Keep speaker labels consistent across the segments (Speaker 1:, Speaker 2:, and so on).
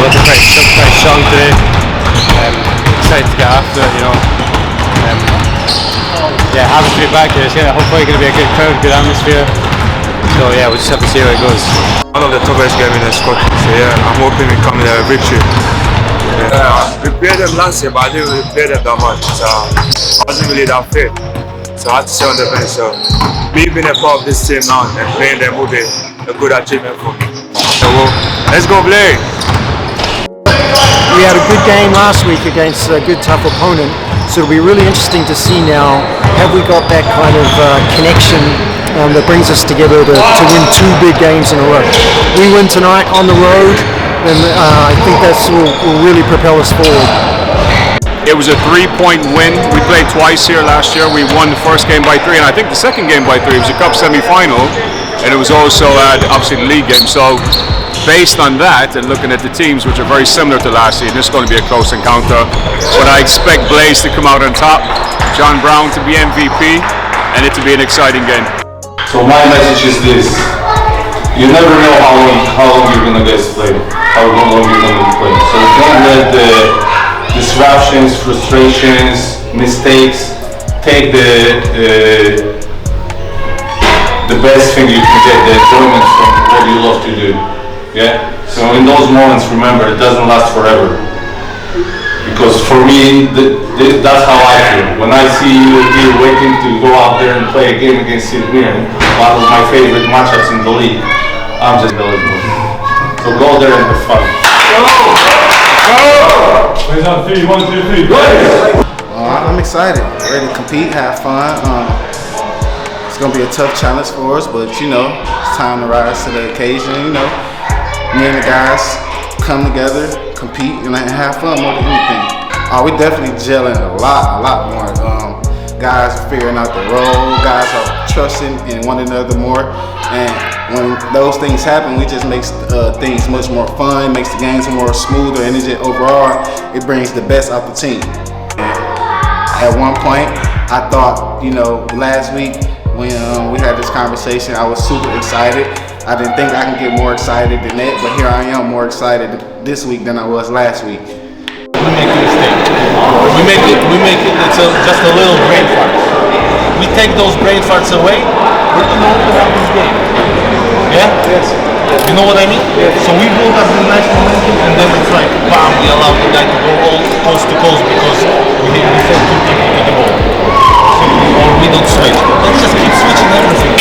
Speaker 1: looking very strong today. Excited to get after it, yeah, happy to be back here. It's hopefully going to be a good crowd, good atmosphere. So yeah, we'll just have to see how it goes.
Speaker 2: One of the toughest games in the Scotland, so yeah, I'm hoping we come with a victory. We played them last year, but I didn't really play them that much, so I wasn't really that fit. So I had to stay on the bench. So me being a part of this team now and playing them will be a good achievement for me. So let's go play.
Speaker 3: We had a good game last week against a good tough opponent, so it'll be really interesting to see now, have we got that kind of connection that brings us together to win two big games in a row. We win tonight on the road, and I think that will really propel us forward.
Speaker 4: It was a 3-point win. We played twice here last year. We won the first game by 3, and I think the second game by 3. It was a cup semi-final, and it was also obviously the league game. So based on that, and looking at the teams, which are very similar to last year, this is going to be a close encounter. But I expect Blaze to come out on top, John Brown to be MVP, and it to be an exciting game.
Speaker 5: So my message is this: you never know how long you're gonna guys play, how long you're gonna play. So don't let the disruptions, frustrations, mistakes take the best thing you can get, the enjoyment from what you love to do. Yeah. So in those moments, remember, it doesn't last forever. Because for me, that's how I feel. When I see you here waiting to go out there and play a game against Mirren, one of my favorite matchups in the league, I'm just eligible. So go there and have fun.
Speaker 4: Plays on 3, 1, 2, 3, go!
Speaker 6: I'm excited, ready to compete, have fun. It's gonna be a tough challenge for us, but it's time to rise to the occasion. Me and the guys come together, compete, and have fun more than anything. We definitely gelling a lot more. Guys are figuring out the role, guys are trusting in one another more, and when those things happen, we just makes things much more fun, makes the games more smoother, and overall, it brings the best out the team. At one point, I thought, last week when we had this conversation, I was super excited. I didn't think I could get more excited than that, but here I am more excited this week than I was last week.
Speaker 7: We make a mistake. We make it, just a little brain fart. We take those brain farts away, we're going to open up this game. Yeah? Yes. You know what I mean? Yes. So we build up the nice momentum, and then it's like, bam, we allow the guy to go all coast to coast because we send 2 people to the ball. Or we don't switch. Let's just keep switching everything.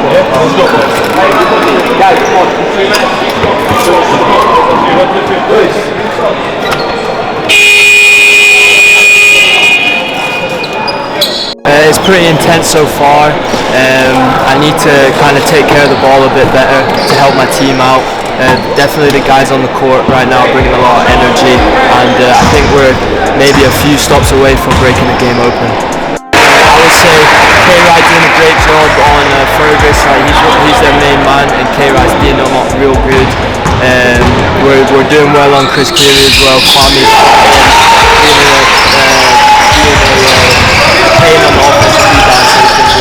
Speaker 7: Yeah, let's go. Guys, come on. 3 minutes.
Speaker 1: It's pretty intense so far. I need to kind of take care of the ball a bit better to help my team out. Definitely the guys on the court right now bringing a lot of energy, and I think we're maybe a few stops away from breaking the game open. I would say K-Ride doing a great job on Fergus. He's their main man, and K-Ride's being real good. We're doing well on Chris Cleary as well. Kwame's being a pain on the offensive rebound, so it's been good.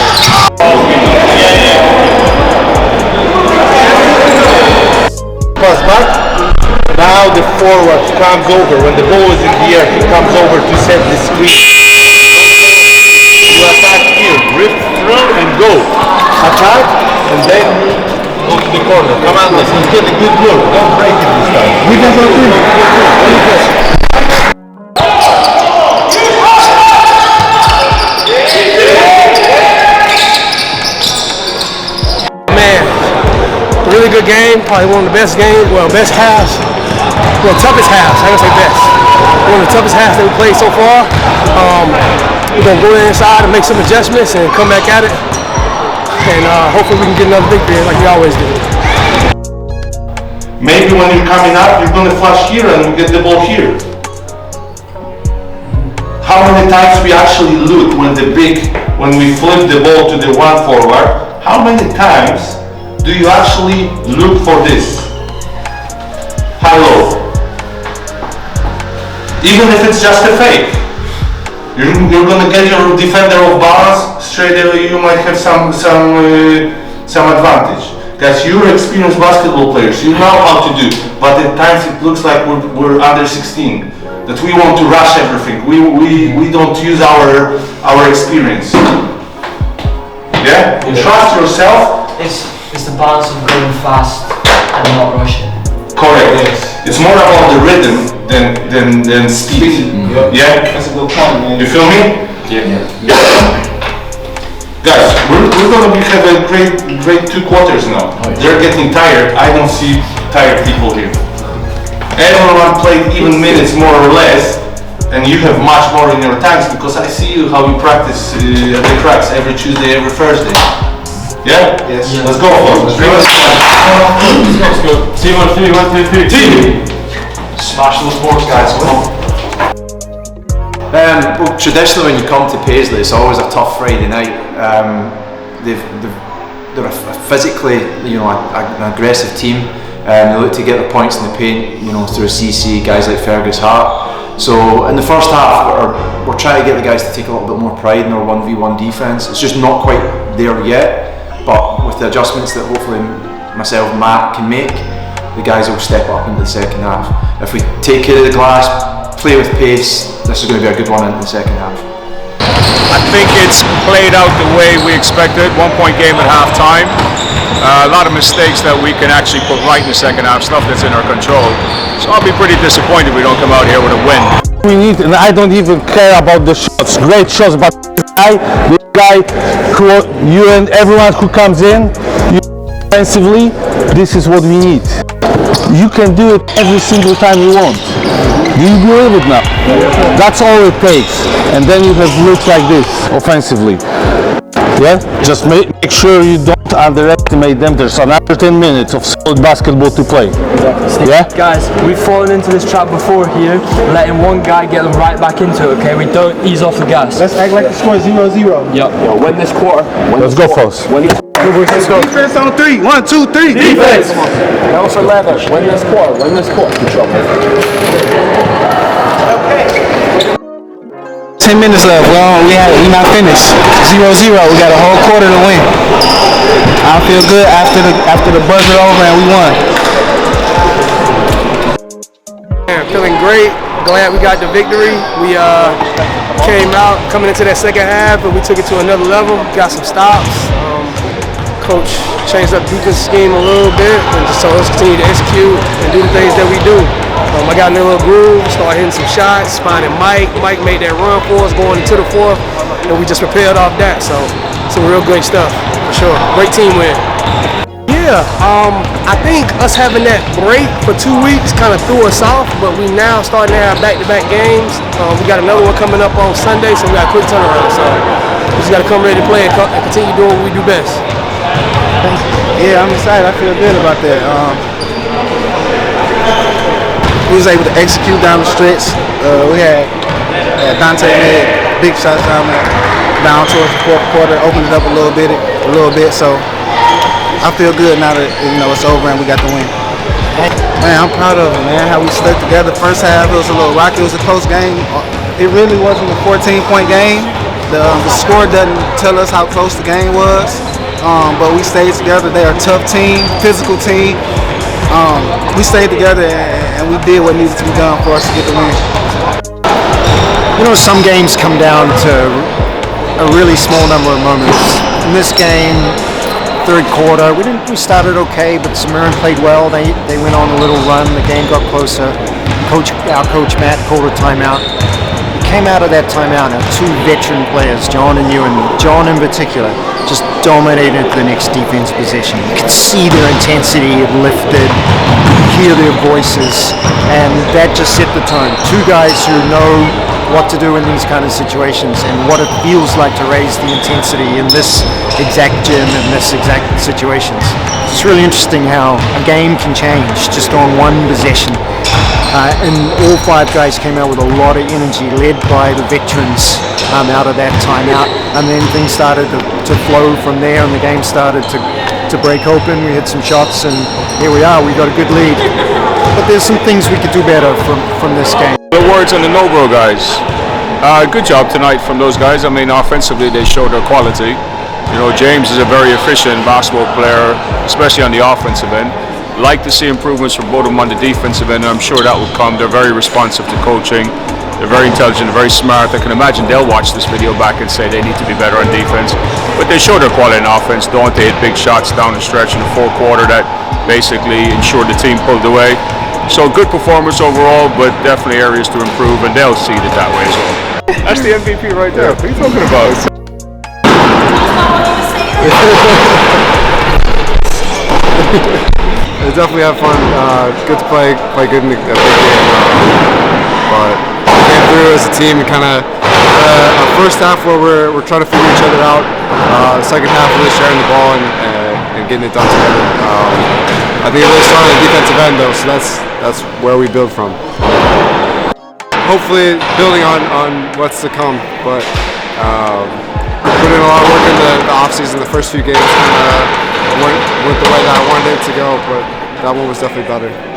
Speaker 7: Pass back. Now the forward comes over. When the ball is in the air, he comes over to set the screen. You attack here, rip through and go. Attack and then go to the corner. Come on, let's get a good look. Don't break it this time. We can go through.
Speaker 3: Really good game, probably one of the best games, best halves, toughest halves, I don't say best. One of the toughest halves that we played so far. We're going to go inside and make some adjustments and come back at it. And hopefully we can get another victory like we always do.
Speaker 5: Maybe when you're coming up, you're going to flash here and we get the ball here. How many times we actually look when we flip the ball to the one forward, how many times do you actually look for this? High-low. Even if it's just a fake. You're gonna get your defender off balance, straight away you might have some advantage. Guys, you're experienced basketball players. You know how to do. But at times it looks like we're under 16. That we want to rush everything. We don't use our experience. Yeah? Trust yourself.
Speaker 1: It's the balance of going fast and not rushing.
Speaker 5: Correct. Yes. It's more about the rhythm than speed. Yeah?
Speaker 6: That's a good point, man.
Speaker 5: You feel me? Yeah. Guys, we're gonna have a great 2 quarters now. They're getting tired. I don't see tired people here. Everyone played even minutes more or less, and you have much more in your tanks because I see you how you practice at the cracks every Tuesday, every Thursday. Yeah?
Speaker 6: Yes.
Speaker 5: Let's go, folks.
Speaker 7: Let's go. Team on 3, 1, 2, 3. Team!
Speaker 8: Smash those boards, guys. Come on.
Speaker 9: Well, traditionally when you come to Paisley, it's always a tough Friday night. They're a physically, an aggressive team. They look to get the points in the paint, through a CC, guys like Fergus Hart. So in the first half, we're trying to get the guys to take a little bit more pride in our 1v1 defence. It's just not quite there yet, but with the adjustments that hopefully myself and Matt can make, the guys will step up into the second half. If we take care of the glass, play with pace, this is going to be a good one into the second half.
Speaker 4: I think it's played out the way we expected. 1-point game at halftime. A lot of mistakes that we can actually put right in the second half, stuff that's in our control. So I'll be pretty disappointed if we don't come out here with a win.
Speaker 10: We need, and I don't even care about the shots, great shots, but the guy, you and everyone who comes in, offensively, this is what we need. You can do it every single time you want. Do you believe it now? That's all it takes. And then you have looks like this, offensively. Yeah? Just make sure you don't underestimate them. There's another 10 minutes of solid basketball to play. Yeah?
Speaker 1: Guys, we've fallen into this trap before here, letting one guy get them right back into it, okay? We don't ease off the gas.
Speaker 3: Let's act like the score is 0-0.
Speaker 1: Yep.
Speaker 8: Win this quarter.
Speaker 10: Let's go, folks.
Speaker 3: Let's go. Defense on 3. 1, 2, 3.
Speaker 8: Defense. Go for leather. Win this quarter. Win this quarter. Good job.
Speaker 3: 10 minutes left. We not finished. 0-0. We got a whole quarter to win. I feel good after the buzzer over and we won.
Speaker 11: Feeling great. Glad we got the victory. We came out coming into that second half, but we took it to another level. Got some stops. Coach changed up defense scheme a little bit and just told us to continue to execute and do the things that we do. I got in a little groove, started hitting some shots, finding Mike. Mike made that run for us going into the fourth, and we just propelled off that. So some real great stuff, for sure. Great team win. Yeah, I think us having that break for 2 weeks kind of threw us off, but we now starting to have back-to-back games. We got another one coming up on Sunday, so we got a quick turnaround. So we just got to come ready to play and continue doing what we do best.
Speaker 6: Yeah, I'm excited. I feel good about that. We was able to execute down the stretch. We had Dante made big shots down towards the fourth quarter, opened it up a little bit. So I feel good now that it's over and we got the win. Man, I'm proud of it, man. How we stuck together. First half it was a little rocky. It was a close game. It really wasn't a 14-point game. The score doesn't tell us how close the game was. But we stayed together. They're a tough team, physical team. We stayed together and we did what needed to be done for us to get the win.
Speaker 3: Some games come down to a really small number of moments. In this game, third quarter, we started okay, but Mirren played well. They went on a little run. The game got closer. Our coach Matt called a timeout. Came out of that timeout, and 2 veteran players, John and Ewan, John in particular, just dominated the next defense possession. You could see their intensity, it lifted, hear their voices, and that just set the tone. 2 guys who know what to do in these kind of situations and what it feels like to raise the intensity in this exact gym, in this exact situations. It's really interesting how a game can change just on one possession. And all 5 guys came out with a lot of energy, led by the veterans out of that timeout. And then things started to flow from there, and the game started to break open. We had some shots, and here we are. We got a good lead. But there's some things we could do better from this game.
Speaker 4: The words on the no-bro guys. Good job tonight from those guys. I mean, offensively they showed their quality. You know, James is a very efficient basketball player, especially on the offensive end. Like to see improvements from both of them on the defensive end, and I'm sure that will come. They're very responsive to coaching. They're very intelligent, very smart. I can imagine they'll watch this video back and say they need to be better on defense. But they show their quality in offense, don't they? Hit big shots down the stretch in the fourth quarter that basically ensured the team pulled away. So good performance overall, but definitely areas to improve, and they'll see it that way as well. That's the MVP right there. What are you talking about?
Speaker 12: I definitely had fun. Good to play good in a big game. But came through as a team and kind of our first half where we're trying to figure each other out. The second half really sharing the ball and getting it done together. I think it really started on the defensive end though, so that's where we build from. Hopefully building on what's to come, but put in a lot of work in the offseason. The first few games went the way that I wanted it to go, but that one was definitely better.